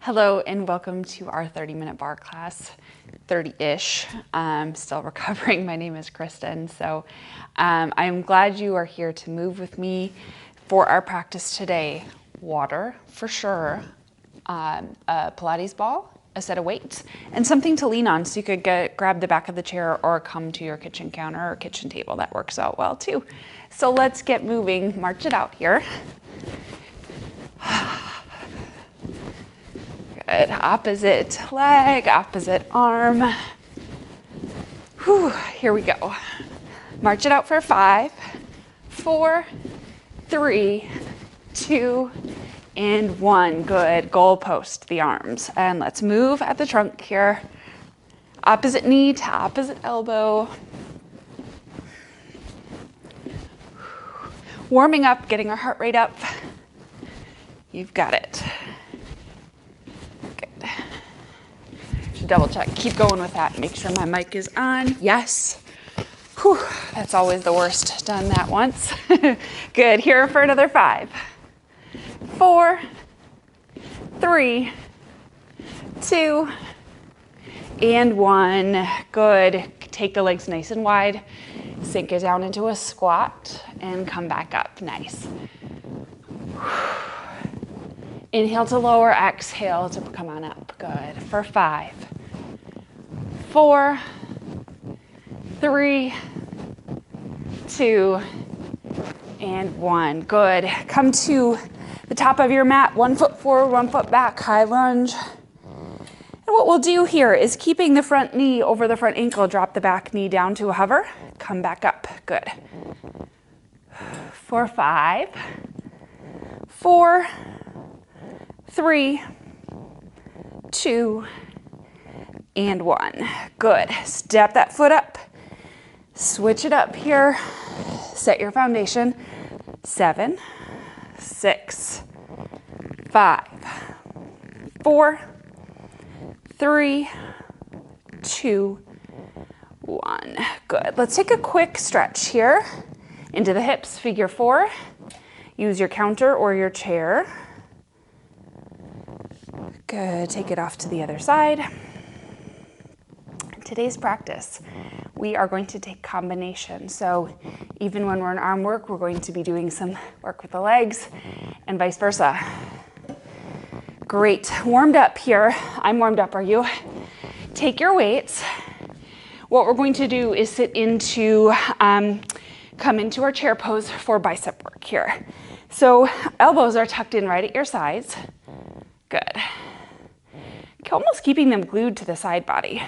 Hello and welcome to our 30-minute bar class, 30-ish. I'm still recovering. My name is Kristen. So I'm glad you are here to move with me for our practice today. Water, for sure, a Pilates ball, a set of weights, and something to lean on so you could grab the back of the chair or come to your kitchen counter or kitchen table. That works out well too. So let's get moving. March it out here. Good. Opposite leg, opposite arm. Whew, here we go. March it out for 5, 4, 3, 2, and 1. Good. Goal post the arms. And let's move at the trunk here. Opposite knee to opposite elbow. Warming up, getting our heart rate up. You've got it. Double check, keep going with that. Make sure my mic is on. Yes. Whew, that's always the worst. Done that once. Good, here for another 5, 4, 3, 2, and 1. Good, take the legs nice and wide. Sink it down into a squat and come back up, nice. Inhale to lower, exhale to come on up. Good, for 5, 4, 3, 2, and 1. Good. Come to the top of your mat, 1 foot forward, 1 foot back, high lunge. And what we'll do here is keeping the front knee over the front ankle, drop the back knee down to a hover, come back up. Good. For 5, 4, 3, 2, and 1. Good. Step that foot up. Switch it up here. Set your foundation. 7, 6, 5, 4, 3, 2, 1. Good. Let's take a quick stretch here into the hips, figure 4. Use your counter or your chair. Good. Take it off to the other side. Today's practice, we are going to take combination. So even when we're in arm work, we're going to be doing some work with the legs and vice versa. Great. Warmed up here. I'm warmed up. Are you? Take your weights. What we're going to do is sit into, come into our chair pose for bicep work here. So elbows are tucked in right at your sides. Good. Almost keeping them glued to the side body.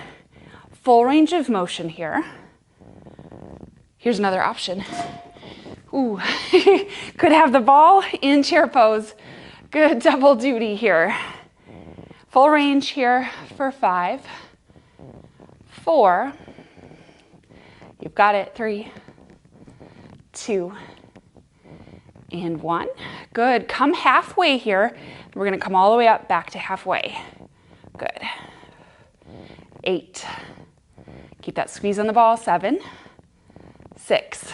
Full range of motion here. Here's another option. Ooh, could have the ball in chair pose. Good double duty here. Full range here for 5, 4, you've got it, 3, 2, and 1. Good, come halfway here. We're gonna come all the way up, back to halfway. Good. 8. Keep that squeeze on the ball. 7, 6,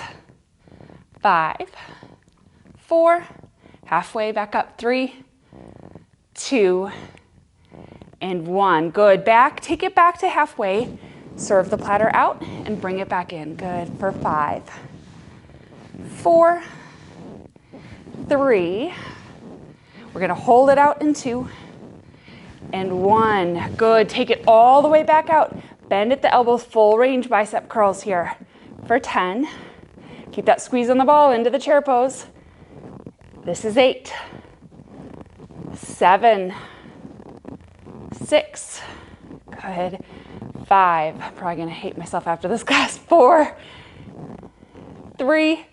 5, 4, halfway back up. 3, 2, and 1. Good. Back. Take it back to halfway. Serve the platter out and bring it back in. Good. For 5, 4, 3. We're going to hold it out in 2 and 1. Good. Take it all the way back out. Bend at the elbows, full range bicep curls here for 10. Keep that squeeze on the ball into the chair pose. This is 8, 7, 6, good, 5. Probably gonna hate myself after this class. 4, 3,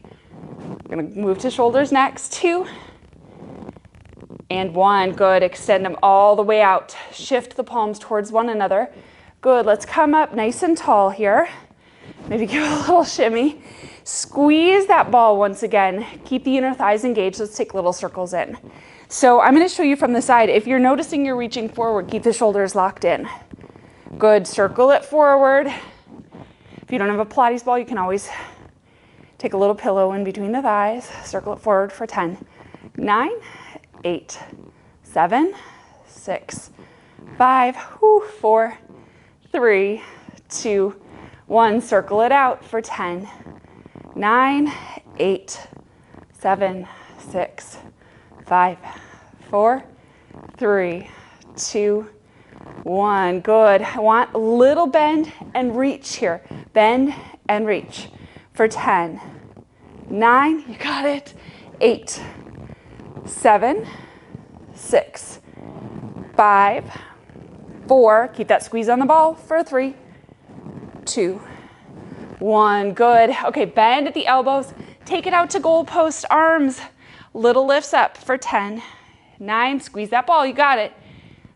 we're gonna move to shoulders next. 2, and 1. Good. Extend them all the way out. Shift the palms towards one another. Good. Let's come up nice and tall here. Maybe give a little shimmy. Squeeze that ball once again. Keep the inner thighs engaged. Let's take little circles in. So I'm going to show you from the side. If you're noticing you're reaching forward, keep the shoulders locked in. Good. Circle it forward. If you don't have a Pilates ball, you can always take a little pillow in between the thighs. Circle it forward for 10, 9, 8, 7, 6, 5, 4, 3, 2, 1. Circle it out for 10, 9, 8, 7, 6, 5, 4, 3, 2, 1. Good. I want a little bend and reach here. Bend and reach for 10, 9, you got it, 8, 7, 6, 5, 4, keep that squeeze on the ball for 3, 2, 1. Good. Okay, bend at the elbows. Take it out to goalpost arms. Little lifts up for 10, 9, squeeze that ball, you got it,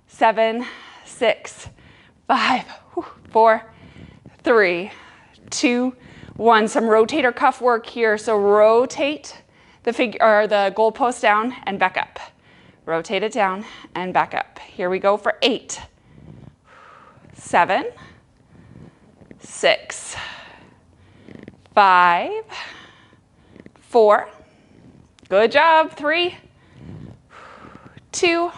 7, 6, 5, 4, 3, 2, 1. Some rotator cuff work here. So rotate the goalpost down and back up. Rotate it down and back up. Here we go for 8, 7, 6, 5, 4. Good job. 3, 2,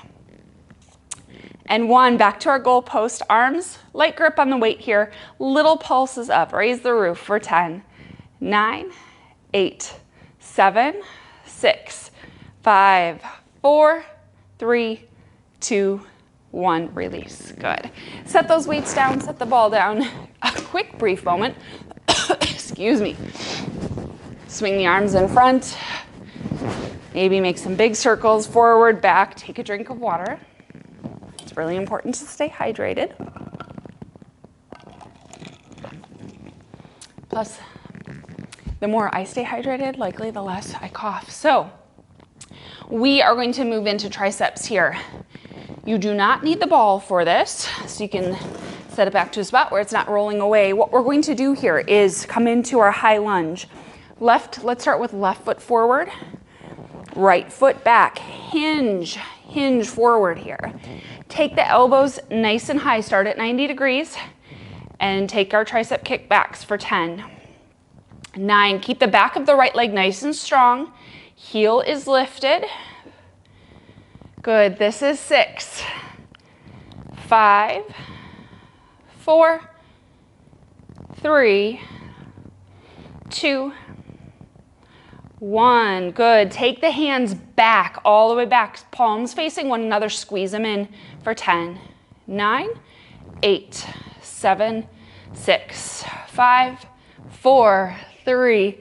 and 1. Back to our goalpost. Arms, light grip on the weight here. Little pulses up. Raise the roof for 10, 9, 8, 7, 6, 5, 4, 3, 2, 1. Release. Good. Set those weights down. Set the ball down. A quick brief moment. Excuse me. Swing the arms in front. Maybe make some big circles forward, back. Take a drink of water. It's really important to stay hydrated. Plus, the more I stay hydrated, likely the less I cough. So, we are going to move into triceps here. You do not need the ball for this, so you can set it back to a spot where it's not rolling away. What we're going to do here is come into our high lunge. Let's start with left foot forward. Right foot back, hinge forward here. Take the elbows nice and high, start at 90 degrees, and take our tricep kickbacks for 10, 9. Keep the back of the right leg nice and strong. Heel is lifted. Good, this is 6, 5, 4, 3, 2, 1. Good. Take the hands back, all the way back, palms facing one another. Squeeze them in for 10, 9, 8, 7, 6, 5, 4, 3,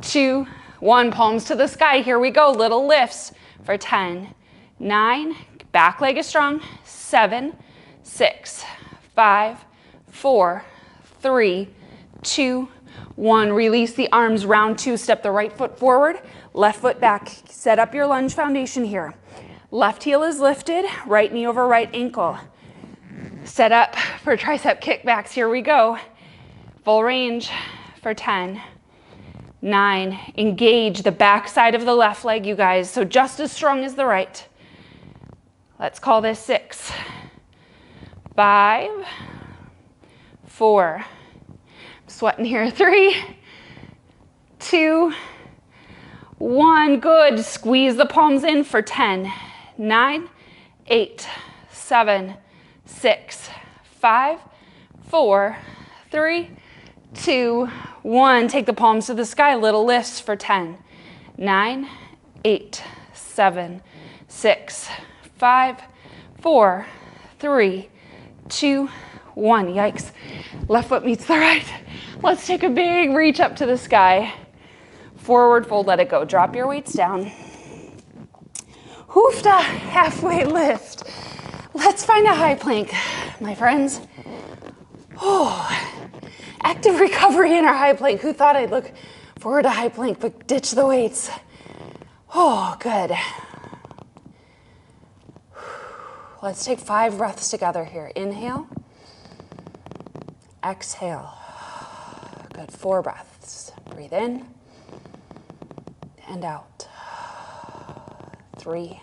2, 1. Palms to the sky. Here we go. Little lifts for 10, 9. Back leg is strong. 7, 6, 5, 4, 3, 2, 1. Release the arms, round 2. Step the right foot forward, left foot back. Set up your lunge foundation here. Left heel is lifted, right knee over right ankle. Set up for tricep kickbacks. Here we go. Full range for 10, 9. Engage the back side of the left leg, you guys. So just as strong as the right. Let's call this 6, 5, 4. Sweating here. 3, 2, 1. Good. Squeeze the palms in for 10, 9, 8, 7, 6, 5, 4, 3, 2, 1. Take the palms to the sky. Little lifts for 10, 9, 8, 7, 6, 5, 4, 3, 2, 1. Yikes. Left foot meets the right. Let's take a big reach up to the sky. Forward fold, let it go. Drop your weights down. Hoofda, halfway lift. Let's find a high plank, my friends. Oh, active recovery in our high plank. Who thought I'd look forward to high plank, but ditch the weights? Oh, good. Let's take 5 breaths together here. Inhale. Exhale. Good. 4 breaths. Breathe in and out. 3.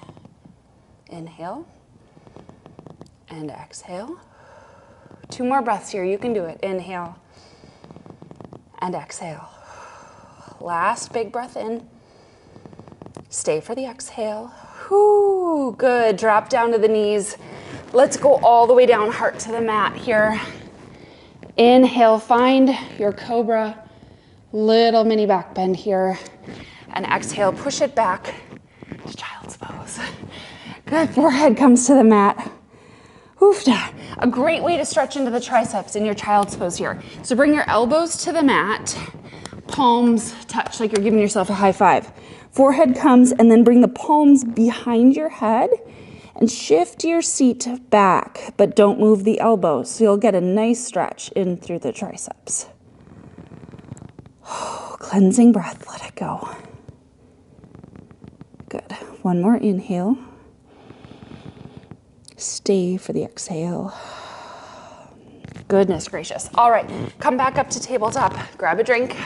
Inhale and exhale. 2 more breaths here. You can do it. Inhale and exhale. Last big breath in. Stay for the exhale. Whoo, good. Drop down to the knees. Let's go all the way down, heart to the mat here. Inhale, find your cobra, little mini back bend here. And exhale, push it back to child's pose. Good, forehead comes to the mat. Oofda. A great way to stretch into the triceps in your child's pose here. So bring your elbows to the mat, palms touch like you're giving yourself a high five. Forehead comes, and then bring the palms behind your head and shift your seat back, but don't move the elbows. So you'll get a nice stretch in through the triceps. Cleansing breath, let it go. Good. One more inhale. Stay for the exhale. Goodness gracious. All right, come back up to tabletop. Grab a drink.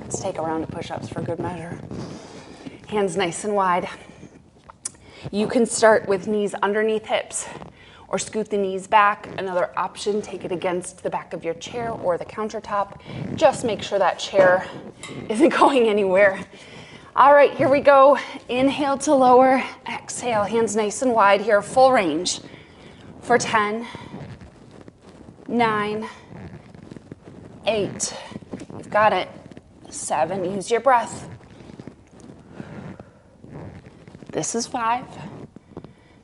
Let's take a round of push-ups for good measure. Hands nice and wide. You can start with knees underneath hips or scoot the knees back. Another option, take it against the back of your chair or the countertop. Just make sure that chair isn't going anywhere. All right, here we go. Inhale to lower, exhale, hands nice and wide here, full range for 10, 9, 8, you've got it, 7, use your breath. This is 5,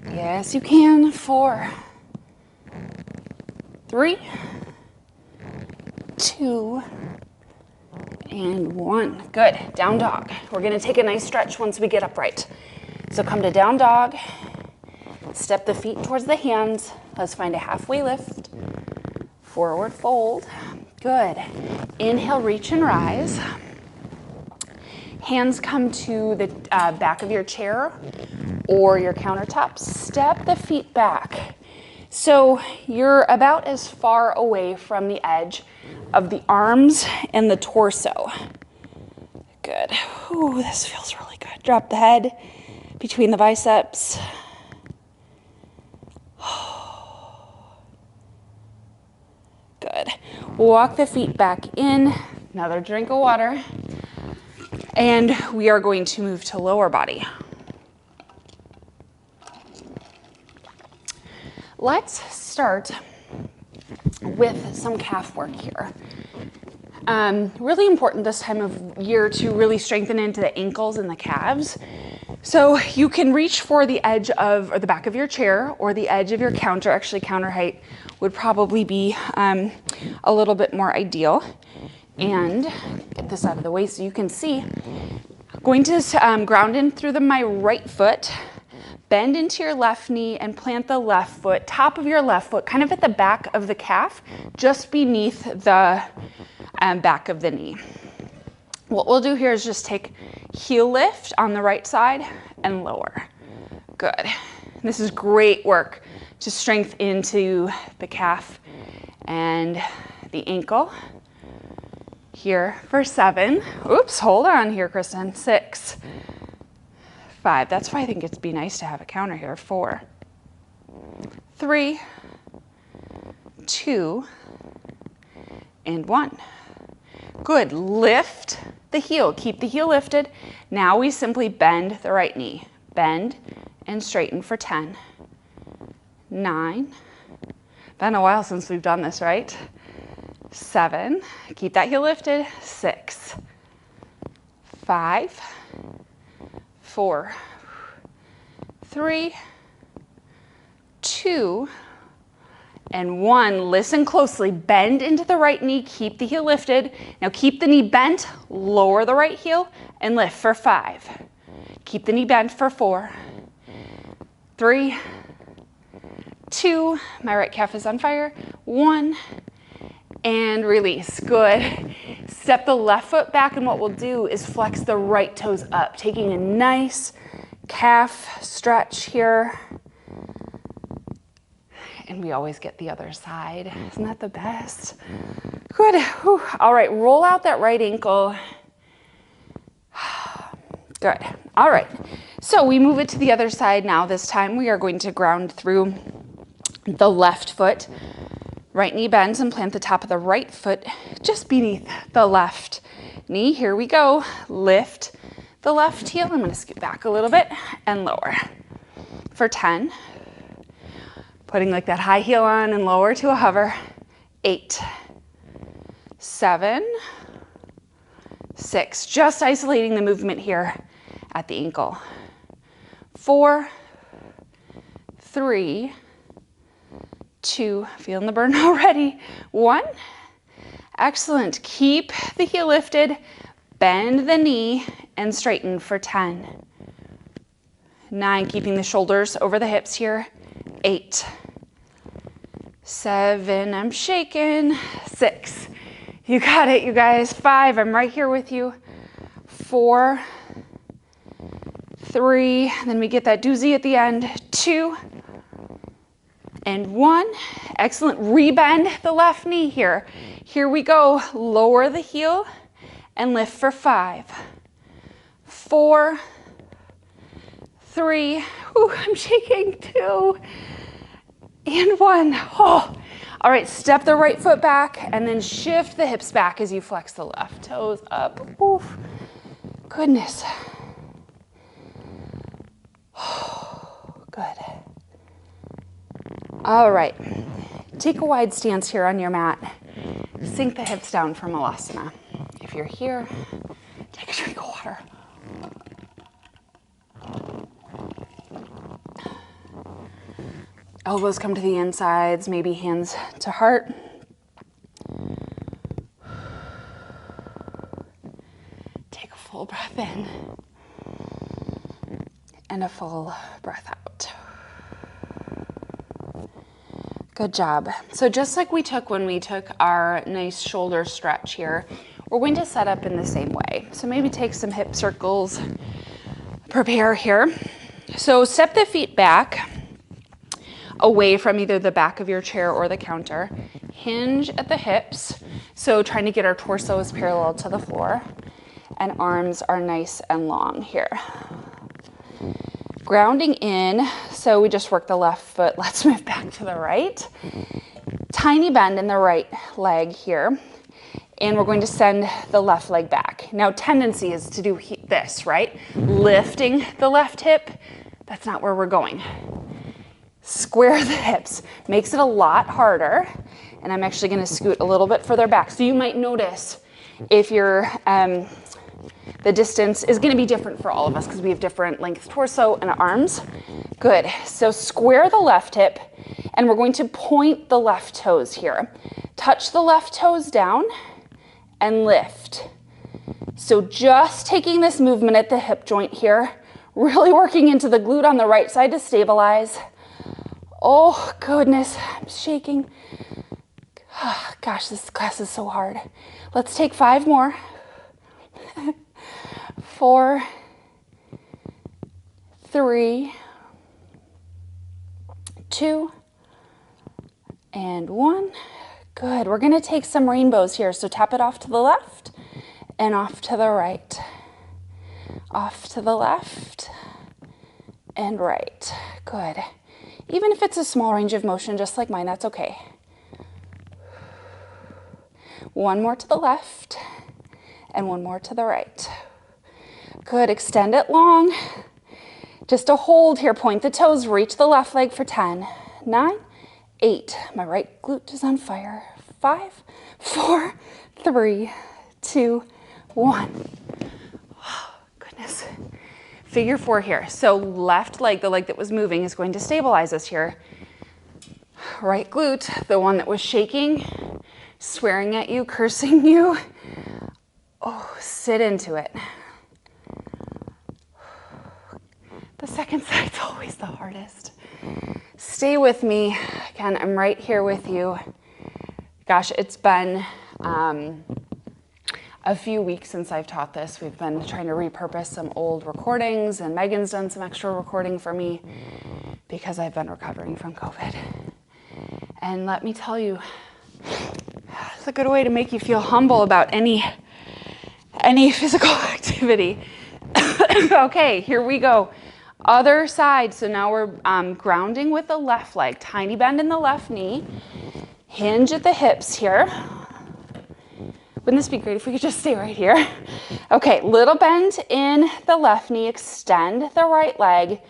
yes you can, 4, 3, 2, and 1. Good. Down dog. We're going to take a nice stretch once we get upright. So come to down dog. Step the feet towards the hands. Let's find a halfway lift. Forward fold. Good. Inhale, reach and rise. Hands come to the back of your chair or your countertop. Step the feet back. So you're about as far away from the edge of the arms and the torso. Good. Ooh, this feels really good. Drop the head between the biceps. Good. Walk the feet back in. Another drink of water. And we are going to move to lower body. Let's start with some calf work here. Really important this time of year to really strengthen into the ankles and the calves. So you can reach for the edge of, or the back of your chair or the edge of your counter. Actually, counter height would probably be a little bit more ideal. And get this out of the way so you can see. Going to ground in through my right foot. Bend into your left knee and plant the left foot, top of your left foot, kind of at the back of the calf, just beneath the back of the knee. What we'll do here is just take heel lift on the right side and lower. Good. This is great work to strengthen into the calf and the ankle. Here for 7. Oops, hold on here, Kristen. 6. 5. That's why I think it'd be nice to have a counter here. 4, 3, 2, and 1. Good. Lift the heel. Keep the heel lifted. Now we simply bend the right knee. Bend and straighten for 10, 9. Been a while since we've done this, right? 7. Keep that heel lifted. 6, 5, 4, 3, 2, and 1. Listen closely. Bend into the right knee. Keep the heel lifted. Now keep the knee bent. Lower the right heel and lift for 5. Keep the knee bent for 4, 3, 2. My right calf is on fire. 1. And release. Good. Step the left foot back, and what we'll do is flex the right toes up, taking a nice calf stretch here. And we always get the other side. Isn't that the best? Good. Whew. All right, roll out that right ankle. Good. All right, so we move it to the other side now. This time we are going to ground through the left foot. Right knee bends and plant the top of the right foot just beneath the left knee. Here we go. Lift the left heel. I'm gonna scoot back a little bit and lower. For 10, putting like that high heel on and lower to a hover. 8, 7, 6, just isolating the movement here at the ankle. 4, 3, 2, feeling the burn already. 1, excellent. Keep the heel lifted, bend the knee, and straighten for 10. 9, keeping the shoulders over the hips here. 8, 7, I'm shaking. 6, you got it, you guys. 5, I'm right here with you. 4, 3, then we get that doozy at the end. 2, and 1. Excellent. Rebend the left knee here. Here we go. Lower the heel and lift for 5, 4, 3, ooh, I'm shaking. 2, and 1. Oh. All right, step the right foot back and then shift the hips back as you flex the left. Toes up. Oof. Goodness. Good. All right, take a wide stance here on your mat. Sink the hips down for Malasana. If you're here, take a drink of water. Elbows come to the insides, maybe hands to heart. Take a full breath in and a full breath out. Good job. So just like we took when we took our nice shoulder stretch here, we're going to set up in the same way. So maybe take some hip circles, prepare here. So step the feet back away from either the back of your chair or the counter. Hinge at the hips. So trying to get our torsos parallel to the floor, and arms are nice and long here. Grounding in, so we just worked the left foot. Let's move back to the right. Tiny bend in the right leg here. And we're going to send the left leg back. Now, tendency is to do this, right? Lifting the left hip. That's not where we're going. Square the hips. Makes it a lot harder. And I'm actually going to scoot a little bit further back. So you might notice if you're the distance is going to be different for all of us because we have different length torso and arms. Good. So square the left hip, and we're going to point the left toes here. Touch the left toes down and lift. So just taking this movement at the hip joint here, really working into the glute on the right side to stabilize. Oh, goodness, I'm shaking. Gosh, this class is so hard. Let's take 5 more. 4, 3, 2, and 1. Good. We're going to take some rainbows here. So tap it off to the left and off to the right. Off to the left and right. Good. Even if it's a small range of motion, just like mine, that's okay. 1 more to the left and 1 more to the right. Good, extend it long. Just a hold here, point the toes, reach the left leg for 10, 9, 8. My right glute is on fire. 5, 4, 3, 2, 1. Oh, goodness. Figure 4 here. So left leg, the leg that was moving, is going to stabilize us here. Right glute, the one that was shaking, swearing at you, cursing you. Oh, sit into it. The second side's always the hardest. Stay with me. Again, I'm right here with you. Gosh, it's been a few weeks since I've taught this. We've been trying to repurpose some old recordings, and Megan's done some extra recording for me because I've been recovering from COVID. And let me tell you, it's a good way to make you feel humble about any physical activity. Okay, here we go. Other side. So now we're grounding with the left leg. Tiny bend in the left knee. Hinge at the hips here. Wouldn't this be great if we could just stay right here? Okay, little bend in the left knee, extend the right leg.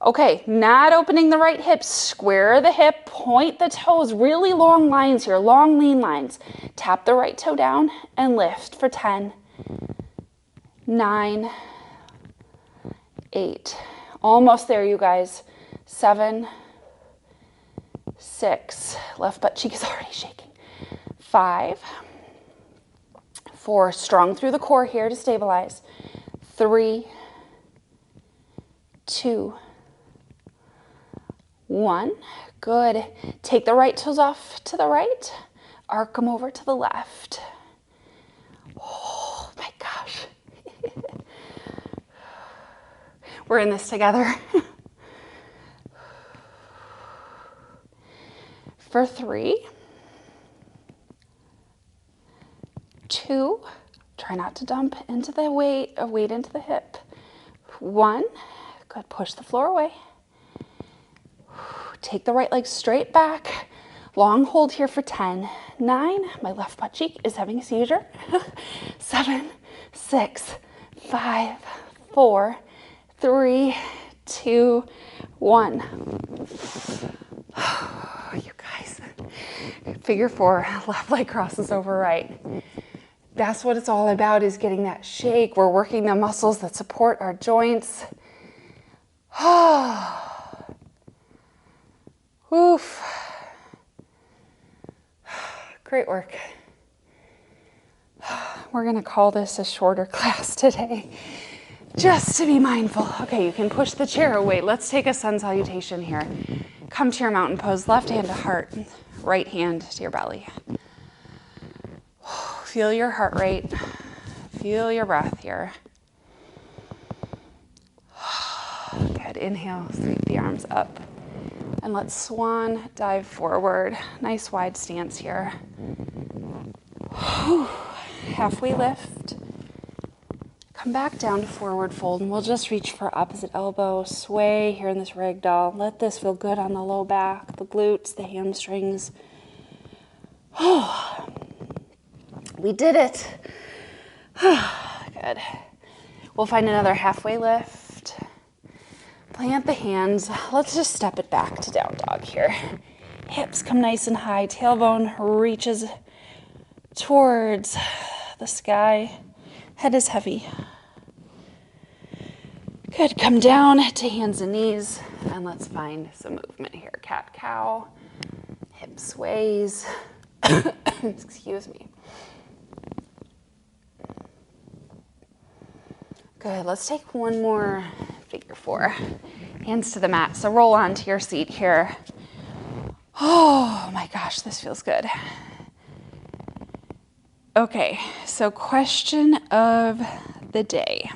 Okay, not opening the right hip, square the hip, point the toes, really long lines here, long lean lines. Tap the right toe down and lift for 10, 9, 8. Almost there, you guys. 7, 6. Left butt cheek is already shaking. 5, 4. Strong through the core here to stabilize. 3, 2, 1. Good. Take the right toes off to the right. Arc them over to the left. Oh my gosh. We're in this together. For 3, 2, try not to dump into the weight into the hip. 1, good, push the floor away. Take the right leg straight back. Long hold here for 10, 9, my left butt cheek is having a seizure. 7, 6, 5, 4, 3, 2, 1. You guys, figure 4, left leg crosses over right. That's what it's all about, is getting that shake. We're working the muscles that support our joints. Oof. Great work. We're gonna call this a shorter class today, just to be mindful. Okay, you can push the chair away. Let's take a sun salutation here. Come to your mountain pose, left hand to heart, right hand to your belly. Feel your heart rate, feel your breath here. Good, inhale, sweep the arms up. And let's swan dive forward. Nice wide stance here. Halfway lift. Come back down to forward fold, and we'll just reach for opposite elbow. Sway here in this ragdoll. Let this feel good on the low back, the glutes, the hamstrings. We did it. Good. We'll find another halfway lift. Plant the hands. Let's just step it back to down dog here. Hips come nice and high. Tailbone reaches towards the sky. Head is heavy. Good. Come down to hands and knees. And let's find some movement here. Cat cow. Hip sways. Excuse me. Good. Let's take one more figure 4. Hands to the mat. So roll onto your seat here. Oh my gosh, this feels good. Okay, so question of the day.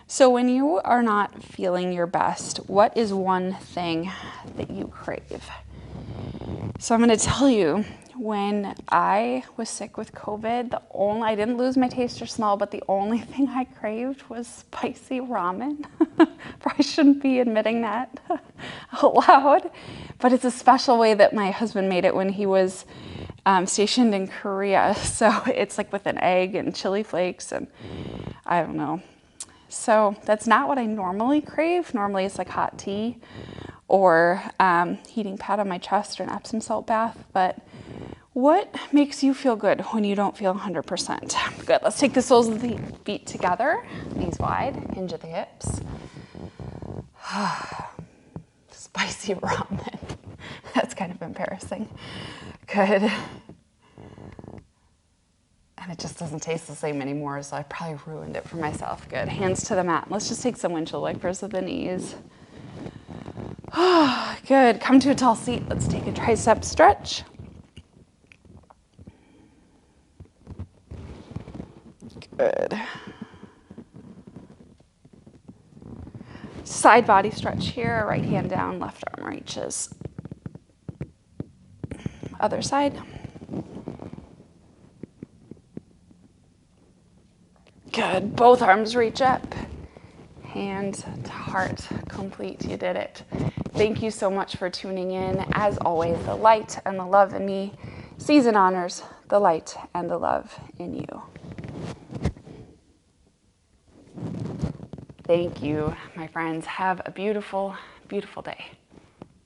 So when you are not feeling your best, what is one thing that you crave? So I'm going to tell you, when I was sick with COVID, I didn't lose my taste or smell, but the only thing I craved was spicy ramen. Probably shouldn't be admitting that out loud, but it's a special way that my husband made it when he was stationed in Korea. So it's like with an egg and chili flakes and I don't know. So that's not what I normally crave. Normally it's like hot tea or heating pad on my chest or an Epsom salt bath, but what makes you feel good when you don't feel 100%? Good, let's take the soles of the feet together, knees wide, hinge at the hips. Spicy ramen, that's kind of embarrassing. Good. And it just doesn't taste the same anymore, so I probably ruined it for myself. Good, hands to the mat. Let's just take some windshield wipers of the knees. Good, come to a tall seat. Let's take a tricep stretch. Good. Side body stretch here, right hand down, left arm reaches. Other side. Good, both arms reach up. hand to heart. Complete. You did it. Thank you so much for tuning in. As always, the light and the love in me sees and honors the light and the love in you. Thank you, my friends. Have a beautiful, beautiful day.